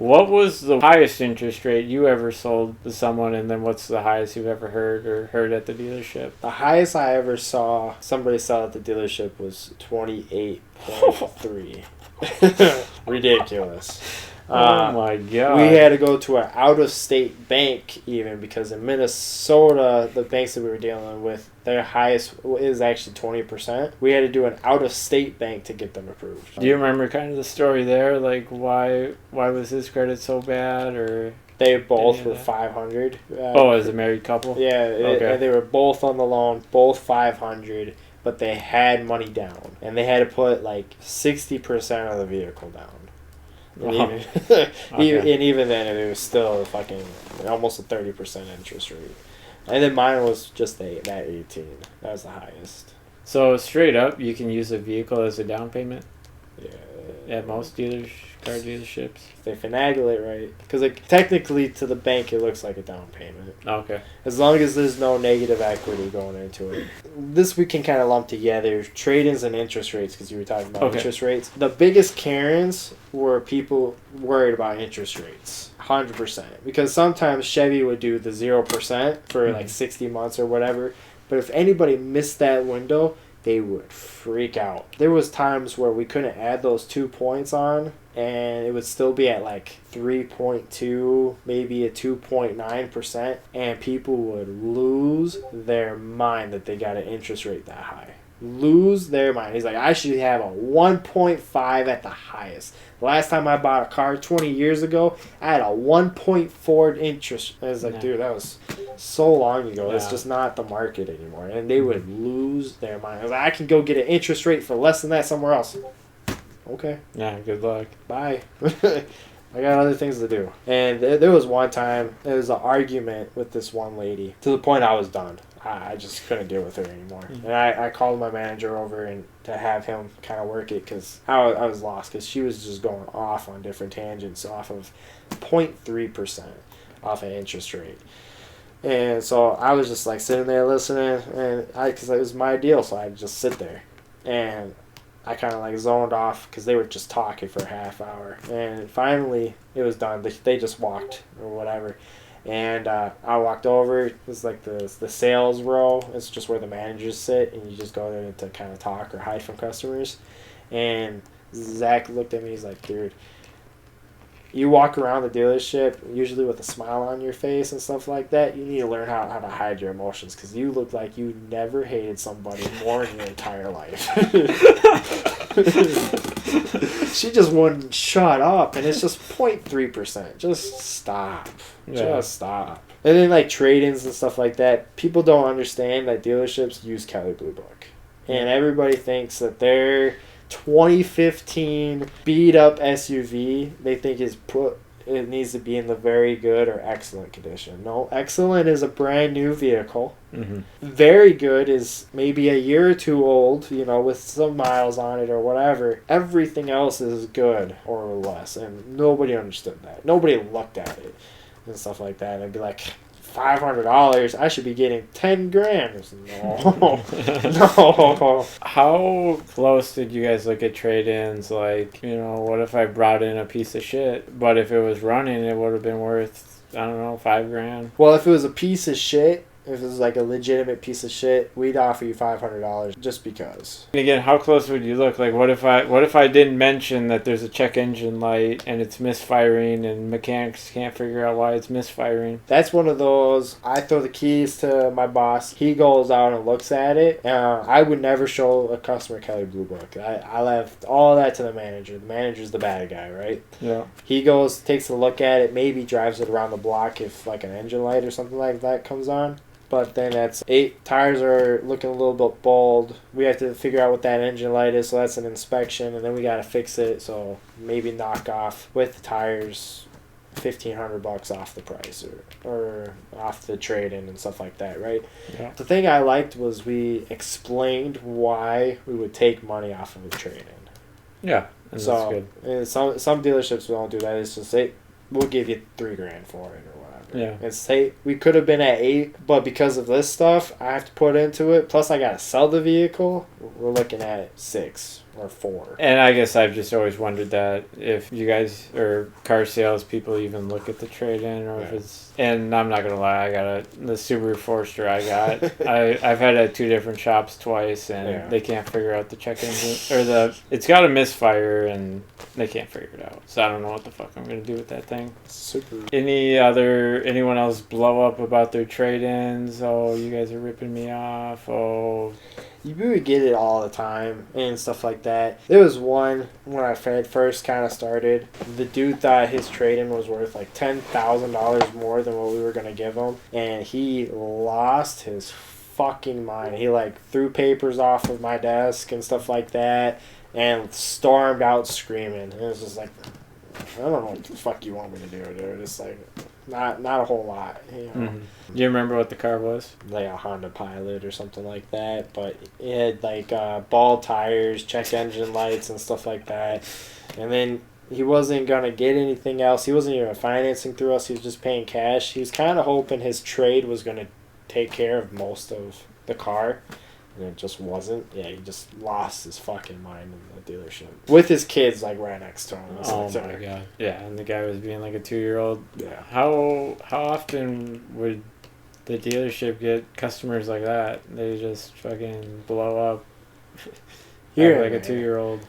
What was the highest interest rate you ever sold to someone, and then what's the highest you've ever heard at the dealership? The highest I ever saw somebody sell at the dealership was 28.3. Ridiculous. Oh my god. We had to go to an out-of-state bank even because in Minnesota, the banks that we were dealing with, their highest is actually 20%. We had to do an out-of-state bank to get them approved. Do you remember kind of the story there? Like why was his credit so bad, or? They both were 500. As a married couple? Yeah, okay. And they were both on the loan, both 500, but they had money down. And they had to put like 60% of the vehicle down. And, even then, it was still fucking almost a 30% interest rate. And then mine was just that 18. That was the highest. So straight up, you can use a vehicle as a down payment? Yeah. At most car dealerships? If they finagle it right. Because like, technically, to the bank, it looks like a down payment. Okay. As long as there's no negative equity going into it. This we can kind of lump together trade-ins and interest rates, because you were talking about interest rates. The biggest Karens were people worried about interest rates. 100%. Because sometimes Chevy would do the 0% for like 60 months or whatever. But if anybody missed that window, they would freak out. There was times where we couldn't add those 2 points on, and it would still be at like 3.2, maybe a 2.9%, and people would lose their mind that they got an interest rate that high. Lose their mind. He's like, I should have a 1.5 at the highest. The last time I bought a car 20 years ago, I had a 1.4 interest. I was like, dude, that was so long ago. Yeah. It's just not the market anymore. And they would lose their mind. I was like, I can go get an interest rate for less than that somewhere else. Okay. Yeah, good luck. Bye. I got other things to do. And there was one time, there was an argument with this one lady to the point I was done. I just couldn't deal with her anymore. Mm-hmm. And I called my manager over and to have him kind of work it because I was lost because she was just going off on different tangents off of 0.3% off an interest rate. And so I was just like sitting there listening, and because it was my deal, so I'd just sit there. And I kind of like zoned off because they were just talking for a half hour. And finally, it was done. They just walked or whatever. And I walked over. It was like the sales row. It's just where the managers sit, and you just go there to kind of talk or hide from customers. And Zach looked at me. He's like, dude, you walk around the dealership usually with a smile on your face and stuff like that. You need to learn how to hide your emotions because you look like you never hated somebody more in your entire life. She just wouldn't shut up, and it's just 0.3%. Just stop. Yeah. Just stop. And then like trade-ins and stuff like that, people don't understand that dealerships use Kelley Blue Book. And everybody thinks that their 2015 beat up SUV, they think it needs to be in the very good or excellent condition. No, excellent is a brand new vehicle. Mm-hmm. Very good is maybe a year or two old, with some miles on it or whatever. Everything else is good or less, and nobody understood that. Nobody looked at it and stuff like that and be like, $500, I should be getting $10,000. No. How close did you guys look at trade-ins? Like, what if I brought in a piece of shit, but if it was running, it would have been worth, I don't know, $5,000? Well, if it was a piece of shit, if it was like a legitimate piece of shit, we'd offer you $500 just because. Again, how close would you look? Like, what if I didn't mention that there's a check engine light and it's misfiring and mechanics can't figure out why it's misfiring? That's one of those. I throw the keys to my boss. He goes out and looks at it. I would never show a customer Kelley Blue Book. I left all that to the manager. The manager's the bad guy, right? Yeah. He goes, takes a look at it, maybe drives it around the block if like an engine light or something like that comes on. But then that's 8 tires are looking a little bit bald. We have to figure out what that engine light is, so that's an inspection, and then we got to fix it. So maybe knock off with the tires $1,500 off the price or off the trade-in and stuff like that, right? Yeah. The thing I liked was we explained why we would take money off of a trade-in. Yeah, that's good. Some dealerships don't do that. It's just we'll give you $3,000 for it or whatever. whatsoever. Yeah. And say we could have been at 8, but because of this stuff I have to put into it, plus I gotta sell the vehicle, we're looking at 6 or 4. And I guess I've just always wondered that if you guys or car sales people even look at the trade-in, or if it's. And I'm not gonna lie, I got the Subaru Forester. I've had it at 2 different shops twice, and they can't figure out the check engine or it's got a misfire, and they can't figure it out. So I don't know what the fuck I'm gonna do with that thing. Super. Anyone else blow up about their trade-ins? Oh, you guys are ripping me off. Oh. You would get it all the time and stuff like that. There was one when I first kind of started. The dude thought his trade-in was worth like $10,000 more than what we were going to give him. And he lost his fucking mind. He like threw papers off of my desk and stuff like that and stormed out screaming. And it was just like, I don't know what the fuck you want me to do, dude. It's like, not a whole lot, you know. Mm-hmm. Do you remember what the car was? Like a Honda Pilot or something like that, but it had like bald tires, check engine lights, and stuff like that. And then he wasn't gonna get anything else. He wasn't even financing through us. He was just paying cash. He was kind of hoping his trade was gonna take care of most of the car. And it just wasn't. Yeah, he just lost his fucking mind in the dealership. With his kids, like, right next to him. Oh, my God. Yeah, and the guy was being like a 2-year-old. Yeah. How often would the dealership get customers like that? They just fucking blow up. Here, like a 2-year-old.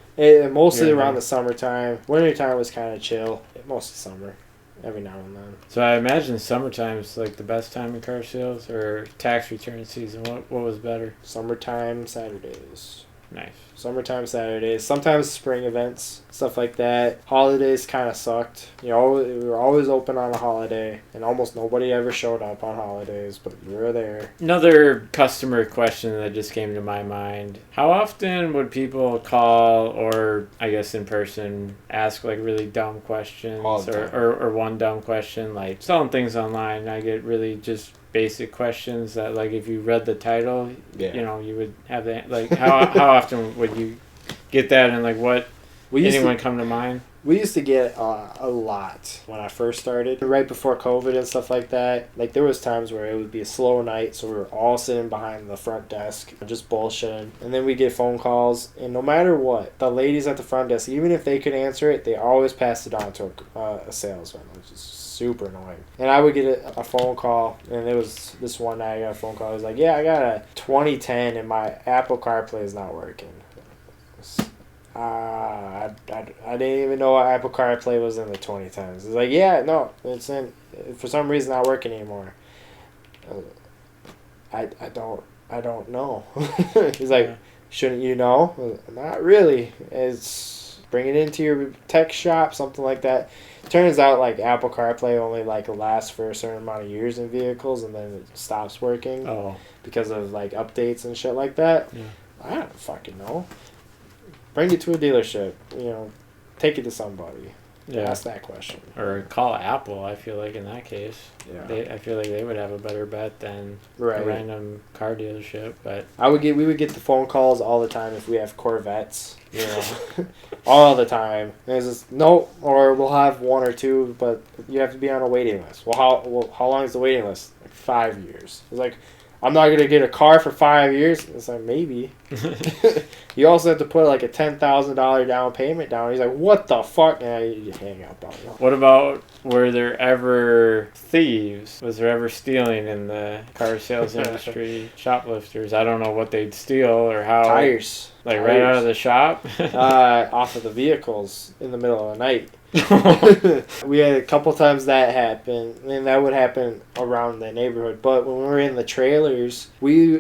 Mostly around the summertime. Wintertime was kind of chill. Mostly summer. Every now and then. So I imagine summertime's like the best time in car sales, or tax return season. What was better? Summertime Saturdays. Nice. Summertime Saturdays. Sometimes spring events, stuff like that. Holidays kind of sucked. You know, we were always open on a holiday, and almost nobody ever showed up on holidays, but we were there. Another customer question that just came to my mind. How often would people call, or I guess in person, ask like really dumb questions, or one dumb question, like selling things online? I get really just basic questions that, like, if you read the title, you know, you would have that. Like, how often would you get that, and like what anyone come to mind? We used to get a lot when I first started, right before COVID and stuff like that. Like, there was times where it would be a slow night, so we were all sitting behind the front desk, just bullshitting. And then we get phone calls, and no matter what, the ladies at the front desk, even if they could answer it, they always passed it on to a salesman, which is super annoying. And I would get a phone call, and it was this one night I got a phone call. I was like, yeah, I got a 2010, and my Apple CarPlay is not working. I didn't even know Apple CarPlay was in the 2010s. It's like, yeah, no, it's in, for some reason not working anymore. I don't know. He's like, shouldn't you know? Not really. It's bring it into your tech shop, something like that. Turns out, like, Apple CarPlay only like lasts for a certain amount of years in vehicles, and then it stops working because of like updates and shit like that. Yeah. I don't fucking know. Bring it to a dealership, you know, take it to somebody. Yeah. Ask that question. Or call Apple, I feel like, in that case. Yeah. I feel like they would have a better bet than a random car dealership. But we would get the phone calls all the time if we have Corvettes, you know, all the time. And it's just, no, or we'll have 1 or 2, but you have to be on a waiting list. Well, how long is the waiting list? Like 5 years. It's like, I'm not going to get a car for 5 years. It's like, maybe. You also have to put like a $10,000 down payment down. He's like, what the fuck? And you hang up on it. What about, were there ever thieves? Was there ever stealing in the car sales industry? Shoplifters? I don't know what they'd steal or how. Tires. Like right out of the shop? Off of the vehicles in the middle of the night. We had a couple times that happen, and that would happen around the neighborhood. But when we were in the trailers,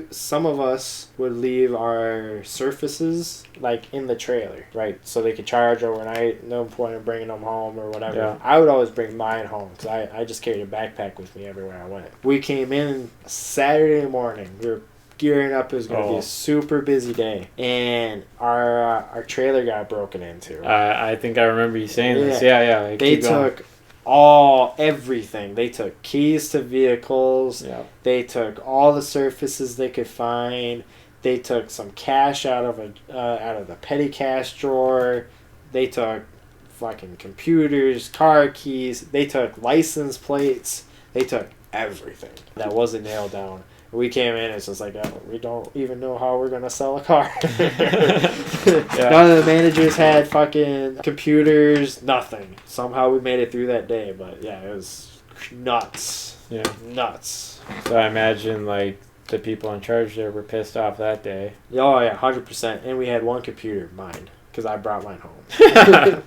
some of us would leave our surfaces like in the trailer, right? So they could charge overnight. No point in bringing them home or whatever. Yeah. I would always bring mine home because I just carried a backpack with me everywhere I went. We came in Saturday morning. We were gearing up. It was going to be a super busy day, and our trailer got broken into. I think I remember you saying this. Yeah. They took everything. They took keys to vehicles. Yeah. They took all the surfaces they could find. They took some cash out of the petty cash drawer. They took fucking computers, car keys. They took license plates. They took everything that wasn't nailed down. We came in, it's just like, oh, we don't even know how we're going to sell a car. Yeah. None of the managers had fucking computers, nothing. Somehow we made it through that day, but yeah, it was nuts. Yeah. Nuts. So I imagine, like, the people in charge there were pissed off that day. Oh, yeah, 100%. And we had one computer, mine, because I brought mine home.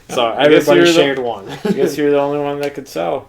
So everybody shared one. I guess you're the only one that could sell.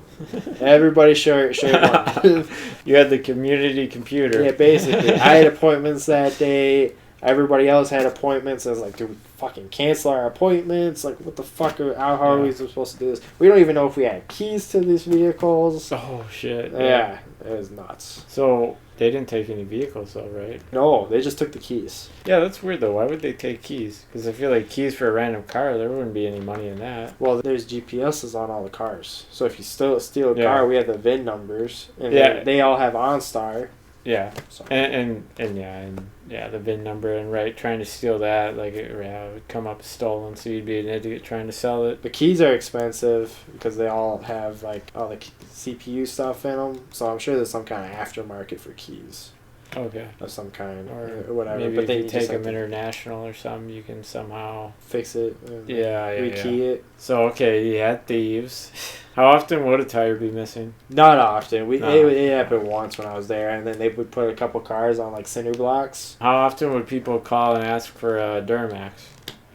Everybody shared one. You had the community computer. Yeah, basically. I had appointments that day. Everybody else had appointments. I was like, dude, we fucking cancel our appointments. Like, what the fuck? How are we supposed to do this? We don't even know if we had keys to these vehicles. Oh, shit. Yeah, it was nuts. So, they didn't take any vehicles, though, right? No, they just took the keys. Yeah, that's weird, though. Why would they take keys? Because I feel like keys for a random car, there wouldn't be any money in that. Well, there's GPSs on all the cars. So if you still steal a car, we have the VIN numbers. And they all have OnStar. Yeah. So. And the VIN number, and trying to steal that, like, it would come up stolen, so you'd be an idiot trying to sell it. The keys are expensive because they all have, like, all the CPU stuff in them. So I'm sure there's some kind of aftermarket for keys. Okay. Of some kind or whatever. Maybe but if you take them international or something, you can somehow fix it. Rekey it. So, okay, you had thieves. How often would a tire be missing? Not often. It happened once when I was there, and then they would put a couple cars on, like, cinder blocks. How often would people call and ask for a Duramax?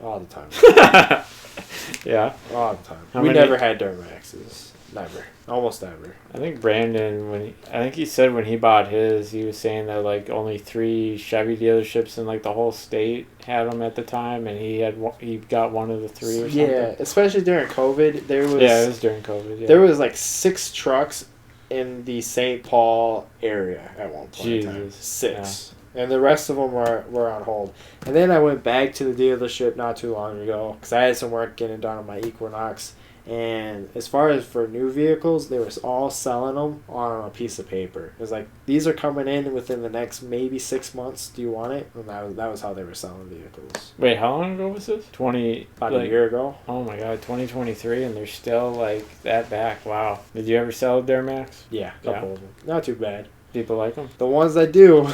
All the time. Yeah? All the time. We never had Duramaxes. Never. Almost never. I think Brandon, he said when he bought his, he was saying that, like, only 3 Chevy dealerships in, like, the whole state had them at the time, and he got one of the 3 or something. Yeah, especially during COVID. It was during COVID, yeah. There was, like, 6 trucks in the St. Paul area at one point in time. 6. Yeah. And the rest of them were on hold. And then I went back to the dealership not too long ago, because I had some work getting done on my Equinox. And as far as for new vehicles, they were all selling them on a piece of paper. It was like, these are coming in within the next maybe 6 months. Do you want it? And that was how they were selling vehicles. Wait, how long ago was this? About a year ago. Oh my god, 2023, and they're still, like, that back. Wow. Did you ever sell a Duramax? Yeah, a couple of them. Not too bad. People like them? The ones that do.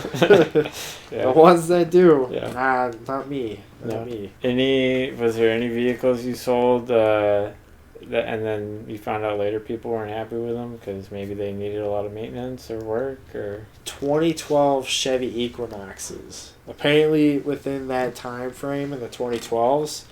Yeah. The ones that do. Yeah. Nah, not me. Not me. Was there any vehicles you sold and then you found out later people weren't happy with them because maybe they needed a lot of maintenance or work? Or 2012 Chevy Equinoxes. Apparently within that time frame in the 2012s,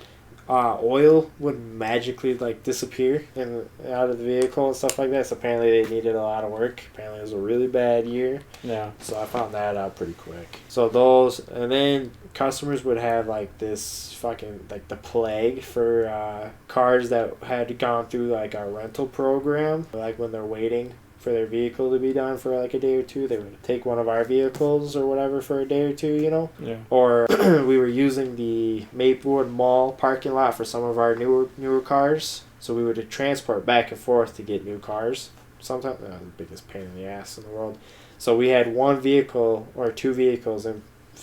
oil would magically, like, disappear out of the vehicle and stuff like that. So apparently they needed a lot of work. Apparently it was a really bad year. Yeah. So I found that out pretty quick. So those, and then customers would have, like, this fucking, like, the plague for cars that had gone through, like, our rental program. Like, when they're waiting for their vehicle to be done for, like, a day or two, they would take one of our vehicles or whatever for a day or two, you know? Yeah. Or we were using the Maplewood Mall parking lot for some of our newer cars. So we would transport back and forth to get new cars. Sometimes, the biggest pain in the ass in the world. So we had one vehicle or 2 vehicles and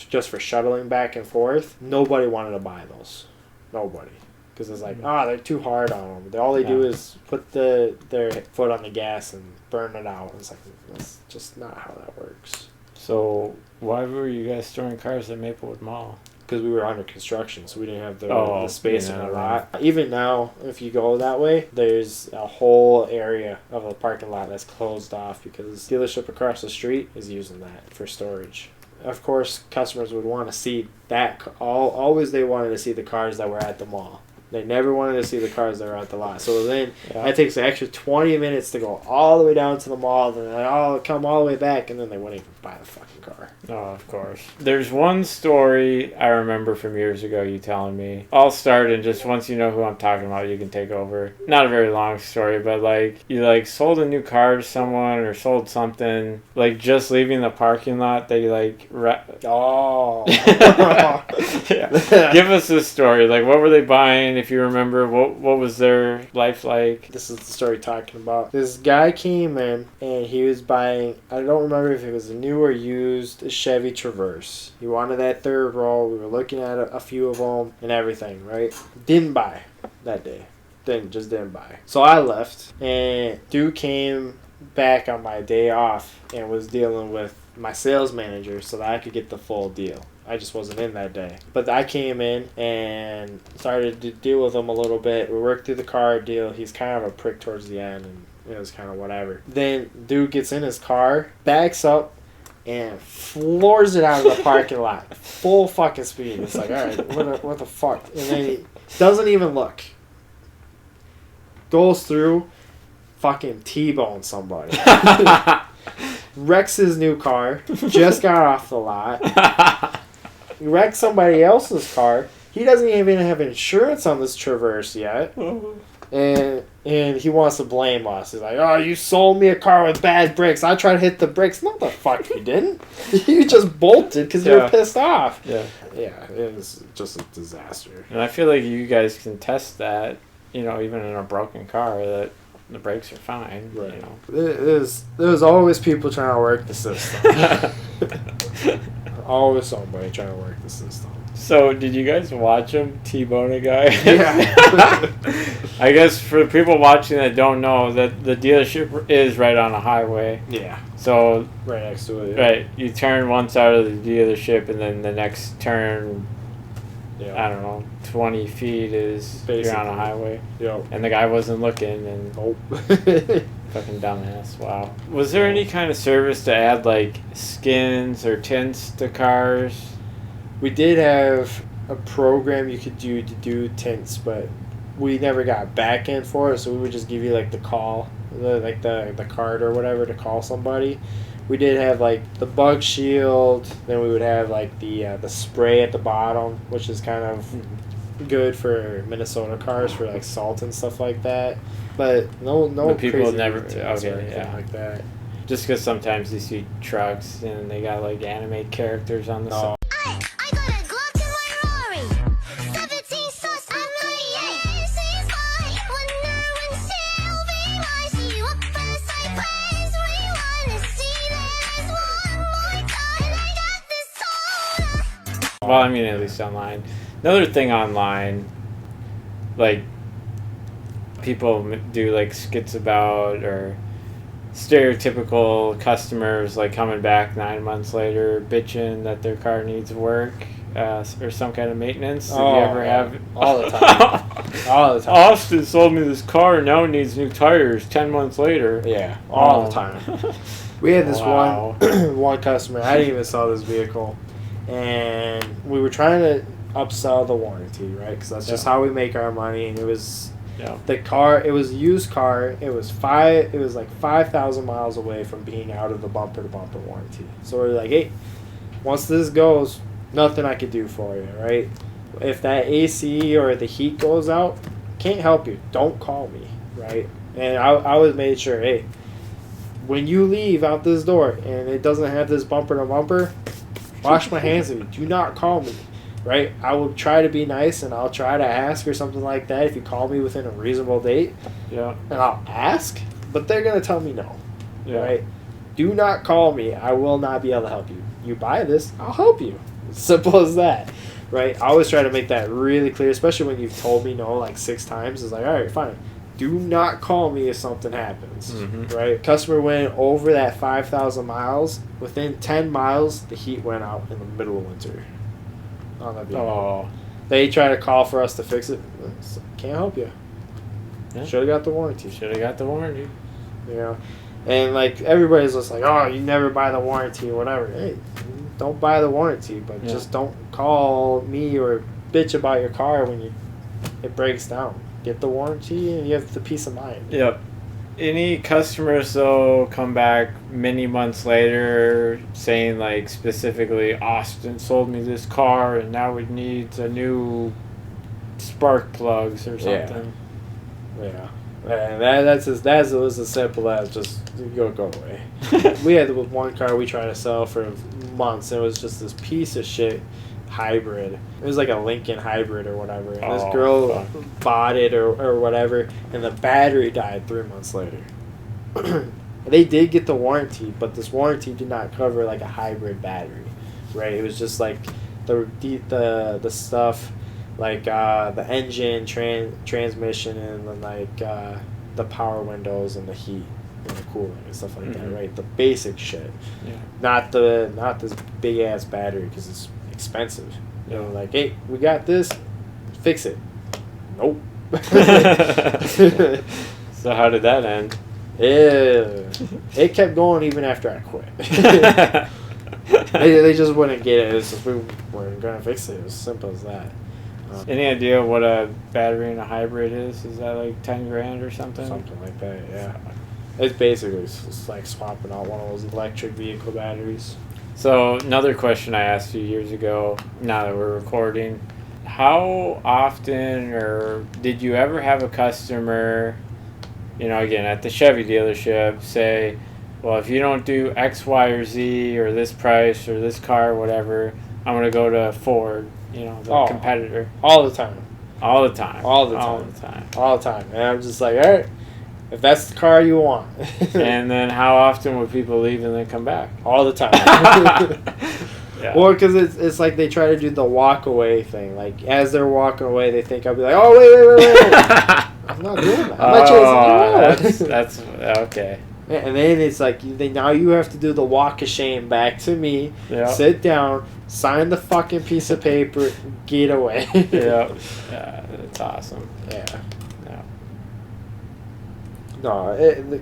just for shuttling back and forth. Nobody wanted to buy those. Nobody. Because it's like, they're too hard on them. All they do is put their foot on the gas and burn it out. It's like, that's just not how that works. So why were you guys storing cars at Maplewood Mall? Because we were under construction, so we didn't have the space in the lot. Even now, if you go that way, there's a whole area of the parking lot that's closed off because the dealership across the street is using that for storage. Of course, customers would want to see that. Always they wanted to see the cars that were at the mall. They never wanted to see the cars that were at the lot. So then that takes an extra 20 minutes to go all the way down to the mall, and then I'll come all the way back, and then they wouldn't even buy the fucking car. Oh, of course. There's one story I remember from years ago you telling me. I'll start, and just once you know who I'm talking about, you can take over. Not a very long story, but, like, you, like, sold a new car to someone or sold something, like, just leaving the parking lot, they, like... Oh. Yeah. Give us this story. Like, what were they buying? If you remember, what was their life like? This is the story talking about. This guy came in, and he was buying, I don't remember if it was a new or used Chevy Traverse. He wanted that third row. We were looking at a few of them and everything, right? Didn't buy that day. Just didn't buy. So I left, and dude came back on my day off and was dealing with my sales manager so that I could get the full deal. I just wasn't in that day. But I came in and started to deal with him a little bit. We worked through the car deal. He's kind of a prick towards the end, and it was kind of whatever. Then dude gets in his car, backs up, and floors it out of the parking lot. Full fucking speed. It's like, all right, what the fuck? And then he doesn't even look. Goes through, fucking T-bone somebody. Wrecks his new car. Just got off the lot. Wrecked somebody else's car. He doesn't even have insurance on this Traverse yet. And he wants to blame us. He's like, oh, you sold me a car with bad brakes. I tried to hit the brakes. No, the fuck you didn't. You just bolted because you were pissed off. Yeah. Yeah, it was just a disaster. And I feel like you guys can test that, even in a broken car, that the brakes are fine. Right. There's always people trying to work the system. Always somebody trying to work the system. So, did you guys watch him T-bone a guy? Yeah. I guess for the people watching that don't know, that the dealership is right on a highway. Yeah. So right next to it. Yeah. Right. You turn one side of the dealership, and then the next turn, I don't know, 20 feet is you're on a highway. Yep. And the guy wasn't looking, and fucking dumbass. Wow. Was there any kind of service to add like skins or tints to cars? We did have a program you could do to do tints, but we never got back in for it, so we would just give you like the call, the card or whatever to call somebody. We did have like the bug shield, then we would have like the spray at the bottom, which is kind of good for Minnesota cars for like salt and stuff like that. But no but people crazy never like that. Just because sometimes you see trucks and they got like anime characters on the side. Well, I mean, at least online. Another thing online, like, people do, like, skits about, or stereotypical customers, like, coming back 9 months later, bitching that their car needs work, or some kind of maintenance. Did you ever have... All the time. All the time. Austin sold me this car, and now it needs new tires 10 months later. Yeah, all the time. We had this one customer, I didn't even sell this vehicle. And we were trying to upsell the warranty, right? Because that's just how we make our money. And it was the car. It was a used car. It was like 5,000 miles away from being out of the bumper to bumper warranty. So we're like, hey, once this goes, nothing I could do for you, right? If that AC or the heat goes out, can't help you. Don't call me, right? And I always made sure, hey, when you leave out this door and it doesn't have this bumper to bumper, wash my hands of you. Do not call me, right? I will try to be nice, and I'll try to ask or something like that if you call me within a reasonable date. Yeah. And I'll ask, but they're going to tell me no, right? Do not call me. I will not be able to help you. You buy this, I'll help you. Simple as that, right? I always try to make that really clear, especially when you've told me no like 6 times. It's like, all right, fine. Do not call me if something happens, right? Customer went over that 5,000 miles. Within 10 miles, the heat went out in the middle of winter. On that vehicle. They tried to call for us to fix it. Can't help you. Yeah. Should have got the warranty. You know, and like everybody's just like, oh, you never buy the warranty or whatever. Hey, don't buy the warranty, but just don't call me or bitch about your car when it breaks down. Get the warranty and you have the peace of mind. Yep. Any customers, though, come back many months later saying, like, specifically, Austin sold me this car and now it needs a new spark plugs or something. Yeah. And that was as simple as just go away. We had one car we tried to sell for months, and it was just this piece of shit hybrid. It was like a Lincoln hybrid or whatever. And this girl bought it or whatever, and the battery died 3 months later. They did get the warranty, but this warranty did not cover like a hybrid battery, right? It was just like the stuff like the engine, transmission, and then like the power windows and the heat and the cooling and stuff like that, right? The basic shit. Yeah. Not this big ass battery because it's expensive. You know, like, hey, we got this, fix it. Nope. So how did that end? It kept going even after I quit. they just wouldn't get it. It's just, we weren't gonna fix it. It was as simple as that. Any idea what a battery in a hybrid is? Is that like 10 grand or something? Something like that, yeah. It's basically it's like swapping out one of those electric vehicle batteries. So another question I asked you years ago, now that we're recording, how often or did you ever have a customer, you know, again, at the Chevy dealership say, well, if you don't do X, Y, or Z or this price or this car or whatever, I'm going to go to Ford, you know, the competitor. All the time. All the time. All the time. All the time. All the time. And I'm just like, all right, if that's the car you want. And then how often would people leave and then come back? All the time. Yeah. Or because it's like they try to do the walk away thing. Like, as they're walking away, they think I'll be like, oh, wait. I'm not doing that. I'm not chasing you. That's okay. And then it's like, now you have to do the walk of shame back to me, sit down, sign the fucking piece of paper, get away. Yeah, that's awesome. Yeah. No, the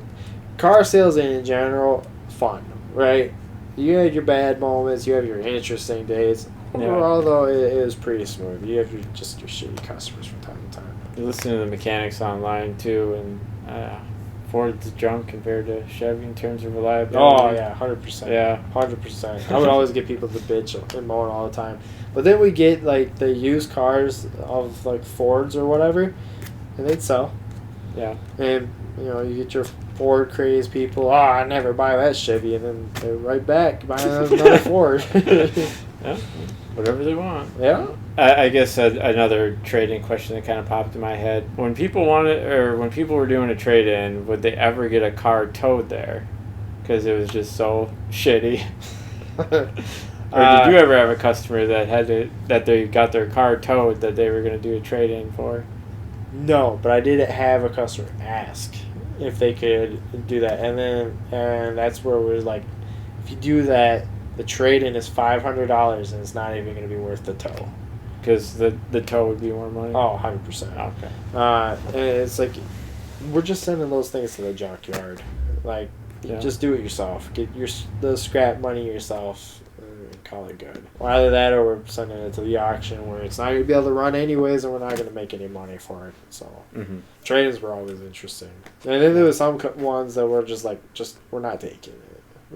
car sales in general, fun, right? You had your bad moments, you have your interesting days. Overall, though, it was pretty smooth. You have your shitty customers from time to time. You listen to the mechanics online, too, and Ford's junk compared to Chevy in terms of reliability. Oh, yeah, 100%. Yeah. 100%. I would always get people to bitch and moan all the time. But then we get, like, the used cars of, like, Fords or whatever, and they'd sell. Yeah. And, you know, you get your Ford craze people, I never buy that Chevy, and then they're right back buying another Ford. Yeah, whatever they want. Yeah. I guess another trade-in question that kind of popped in my head. When people when people were doing a trade-in, would they ever get a car towed there? Because it was just so shitty. Or did you ever have a customer that they got their car towed that they were going to do a trade-in for? No, but I did have a customer ask if they could do that, and that's where it was like, if you do that, the trade-in is $500 and it's not even going to be worth the tow. Because the tow would be more money? Oh, 100%. Okay. And it's like, we're just sending those things to the junkyard. Like, just do it yourself. Get the scrap money yourself and call it good. Or either that or we're sending it to the auction where it's not going to be able to run anyways and we're not going to make any money for it. So, trade-ins were always interesting. And then there was some ones that were just like, we're not taking it.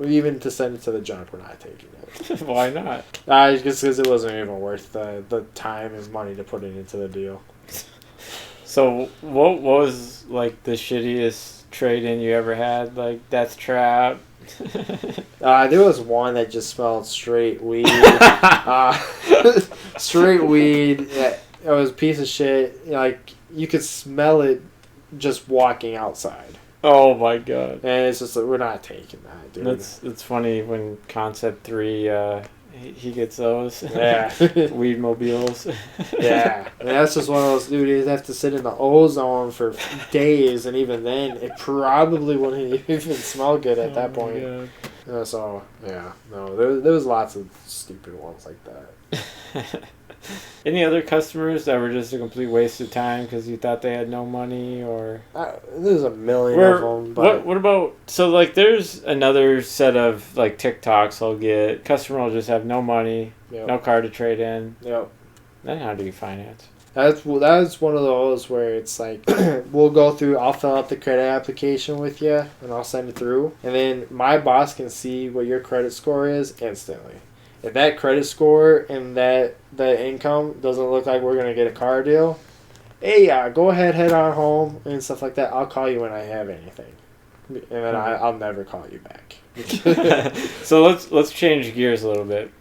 Even to send it to the junk, we're not taking it. Why not? Just because it wasn't even worth the time and money to put it into the deal. So what was like the shittiest trade-in you ever had? Like Death Trap? There was one that just smelled straight weed. Straight weed. It was a piece of shit. Like, you could smell it just walking outside. Oh my god! And it's just like, we're not taking that, dude. It's funny when Concept 3 he gets those. Yeah. Weed mobiles. Yeah. And that's just one of those, dude, you'd have to sit in the ozone for days, and even then it probably wouldn't even smell good at that point. So yeah, no, there was lots of stupid ones like that. Any other customers that were just a complete waste of time because you thought they had no money, or there's a million of them. But what about, so like there's another set of like TikToks I'll get. Customer will just have no money, no car to trade in. Yep. Then how do you finance? That's one of those where it's like, we'll go through, I'll fill out the credit application with you and I'll send it through, and then my boss can see what your credit score is instantly. If that credit score and that income doesn't look like we're going to get a car deal, hey, go ahead, head on home and stuff like that. I'll call you when I have anything. And then I'll never call you back. So let's change gears a little bit.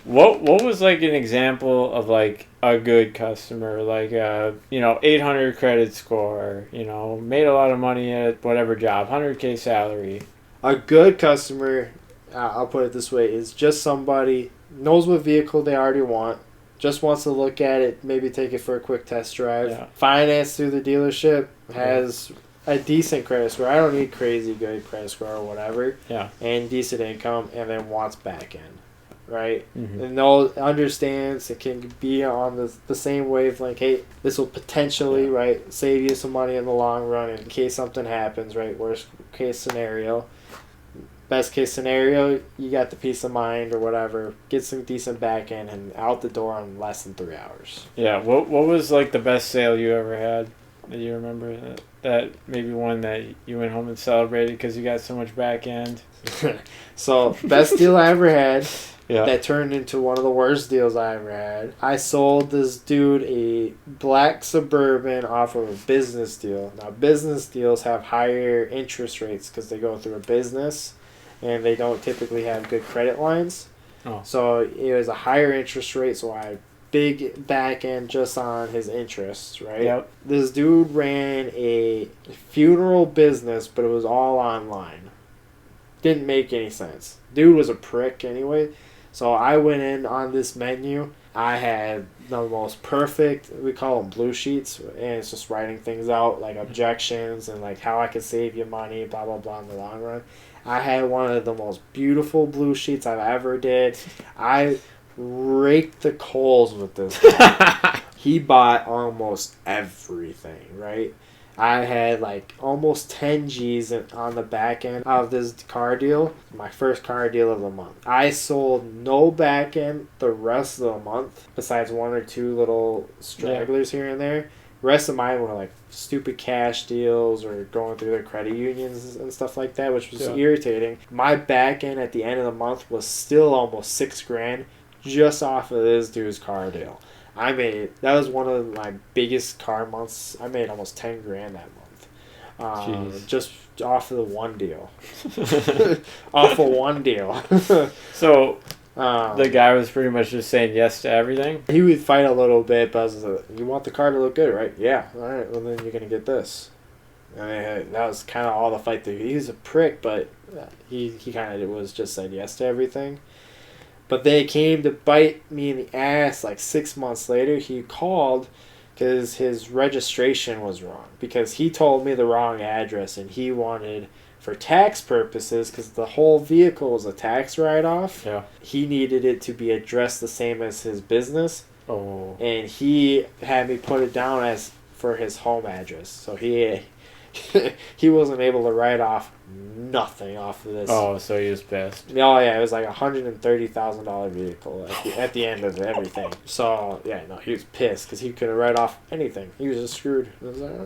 What was like an example of like a good customer, like 800 credit score, made a lot of money at whatever job, 100K salary. A good customer, I'll put it this way, is just somebody knows what vehicle they already want, just wants to look at it, maybe take it for a quick test drive, finance through the dealership, has a decent credit score. I don't need crazy good credit score or whatever. Yeah. And decent income, and then wants back end, right? Mm-hmm. And understands it can be on the same wave. Like, hey, this will potentially right save you some money in the long run in case something happens. Right, worst case scenario. Best case scenario, you got the peace of mind or whatever. Get some decent back end and out the door in less than 3 hours. Yeah. What was like the best sale you ever had that you remember? That maybe one that you went home and celebrated because you got so much back end. So best deal I ever had. Yeah. That turned into one of the worst deals I ever had. I sold this dude a black Suburban off of a business deal. Now business deals have higher interest rates because they go through a business. And they don't typically have good credit lines. Oh. So it was a higher interest rate, so I had big back end just on his interest, right? Yep. This dude ran a funeral business, but it was all online. Didn't make any sense. Dude was a prick anyway. So I went in on this menu. I had the most perfect, we call them blue sheets, and it's just writing things out, like objections and like how I could save you money, blah, blah, blah in the long run. I had one of the most beautiful blue sheets I've ever did. I raked the coals with this guy. He bought almost everything, right? I had like almost 10 G's on the back end of this car deal. My first car deal of the month. I sold no back end the rest of the month, besides one or two little stragglers here and there. Rest of mine were like stupid cash deals or going through their credit unions and stuff like that, which was irritating. My back end at the end of the month was still almost $6,000 just off of this dude's car deal. That was one of my biggest car months. I made almost $10,000 that month. Just off of the one deal. Off of one deal. So the guy was pretty much just saying yes to everything? He would fight a little bit, but I was like, you want the car to look good, right? Yeah. All right, well, then you're going to get this. And that was kind of all the fight. He was a prick, but he kind of was just said yes to everything. But they came to bite me in the ass like 6 months later. He called because his registration was wrong. Because he told me the wrong address, and he wanted, for tax purposes, because the whole vehicle was a tax write-off, he needed it to be addressed the same as his business. Oh. And he had me put it down as for his home address. So he wasn't able to write off nothing off of this. Oh, so he was pissed. Oh, yeah, it was like a $130,000 vehicle at the end of everything. So, yeah, no, he was pissed because he couldn't write off anything. He was just screwed. I was like,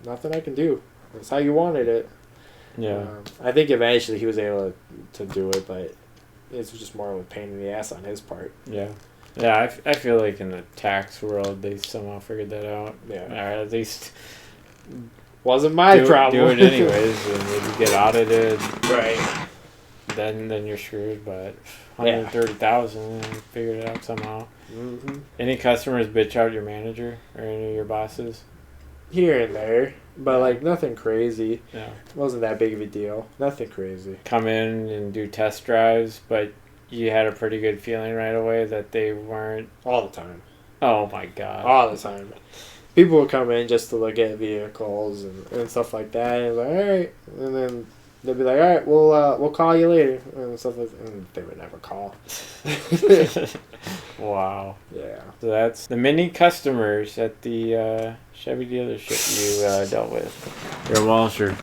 nothing I can do. That's how you wanted it. Yeah. I think eventually he was able to do it, but it was just more of a pain in the ass on his part. Yeah. Yeah, I feel like in the tax world they somehow figured that out. Yeah. Or at least wasn't my problem. Do it anyways, and if you get audited, right? Then you're screwed. But $130,000, figured it out somehow. Mm-hmm. Any customers bitch out your manager or any of your bosses? Here and there, but like nothing crazy. Yeah, it wasn't that big of a deal. Nothing crazy. Come in and do test drives, but you had a pretty good feeling right away that they weren't all the time. Oh my god! All the time. People would come in just to look at vehicles and stuff like that. And like, all right, and then they'd be like, all right, we'll call you later and stuff like that. And they would never call. Wow. Yeah. So that's the many customers at the Chevy dealership you dealt with. You're a Walsher.